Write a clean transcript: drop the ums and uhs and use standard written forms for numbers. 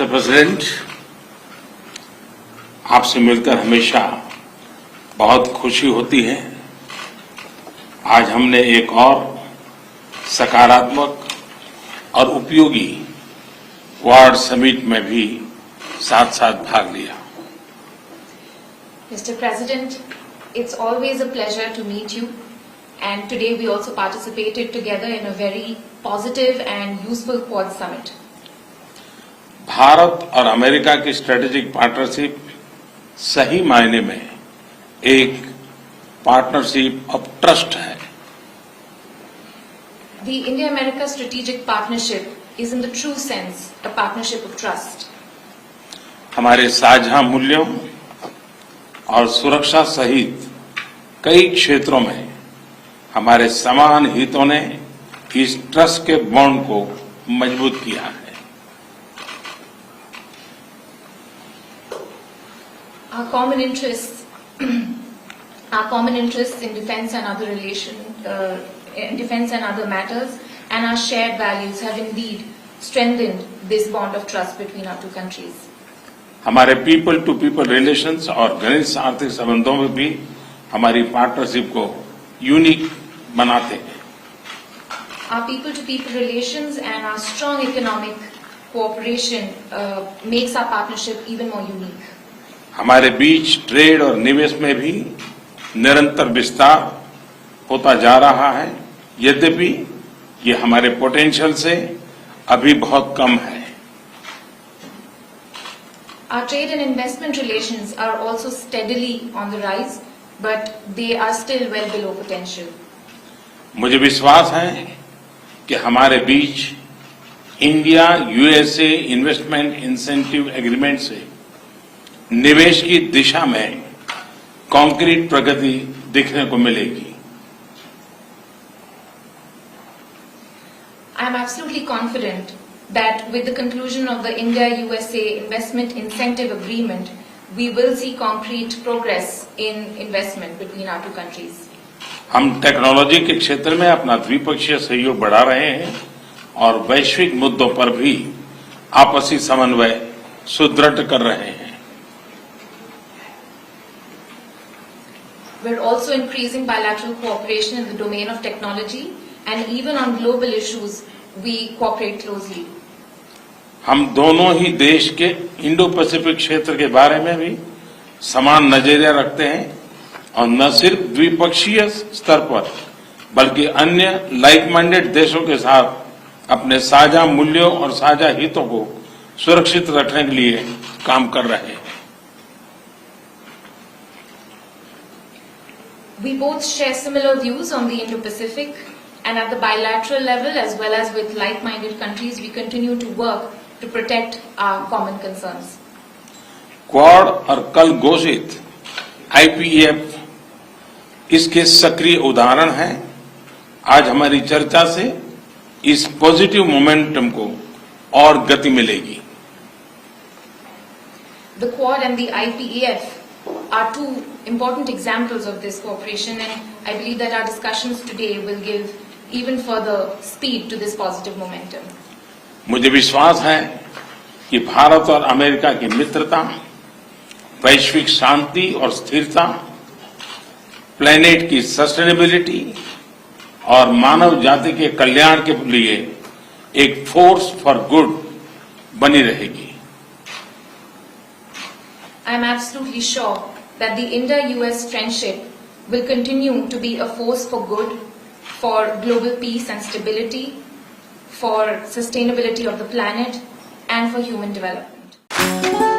Mister president, आपसे मिलकर हमेशा बहुत खुशी होती है। आज हमने एक और सकारात्मक और उपयोगी क्वाड समिट में भी साथ साथ भाग लिया। Mr. President, it's always a pleasure to meet you, and today we also participated together in a very positive and useful Quad Summit. Bharat और अमेरिका की स्ट्रेटेजिक पार्टनरशिप सही मायने में एक पार्टनरशिप ऑफ ट्रस्ट है। The India-America strategic partnership is in the true sense a partnership of trust. हमारे साझा मूल्यों और सुरक्षा सहित कई क्षेत्रों में हमारे समान हितों ने इस ट्रस्ट के बॉन्ड को मजबूत किया है। Our common interests in defence and other defence and other matters, and our shared values have indeed strengthened this bond of trust between our two countries. हमारे पीपल टू पीपल रिलेशंस और घनिष्ठ आर्थिक संबंधों में भी हमारी पार्टनरशिप को unique बनाते हैं। Our people to people relations and our strong economic cooperation makes our partnership even more unique. हमारे बीच ट्रेड और निवेश में भी निरंतर विस्तार होता जा रहा है, यद्यपि ये हमारे पोटेंशियल से अभी बहुत कम है। Our trade and investment relations are also steadily on the rise, but they are still well below potential. मुझे विश्वास है कि हमारे बीच India USA investment incentive agreement से निवेश की दिशा में कॉन्क्रीट प्रगति दिखने को मिलेगी। I am absolutely confident that with the conclusion of the India-USA Investment Incentive Agreement, we will see concrete progress in investment between our two countries. हम technology के क्षेत्र में अपना द्विपक्षीय सहयोग बढ़ा रहे हैं और वैश्विक मुद्दों पर भी आपसी समन्वय सुदृढ़ कर रहे हैं। We're also increasing bilateral cooperation in the domain of technology, and even on global issues, we cooperate closely. हम दोनों ही देश के इंडो पैसिफिक क्षेत्र के बारे में भी समान नजरिया रखते हैं और न सिर्फ द्विपक्षीय स्तर पर बल्कि अन्य लाइक माइंडेड देशों के साथ अपने साझा मूल्यों और साझा हितों को सुरक्षित रखने के लिए काम कर रहे हैं। We both share similar views on the Indo-Pacific, and at the bilateral level as well as with like-minded countries, we continue to work to protect our common concerns. Quad और कल घोषित आईपीएफ इसके सक्रिय उदाहरण हैं। आज हमारी चर्चा से इस पॉजिटिव मोमेंटम को और गति मिलेगी। The Quad and the IPEF are two important examples of this cooperation, and I believe that our discussions today will give even further speed to this positive momentum. मुझे विश्वास है कि भारत और अमेरिका की मित्रता, वैश्विक शांति और स्थिरता, प्लेनेट की सस्टेनेबिलिटी और मानव जाति के कल्याण के लिए एक फोर्स फॉर गुड बनी रहेगी। I am absolutely sure that the India-US friendship will continue to be a force for good, for global peace and stability, for sustainability of the planet, and for human development.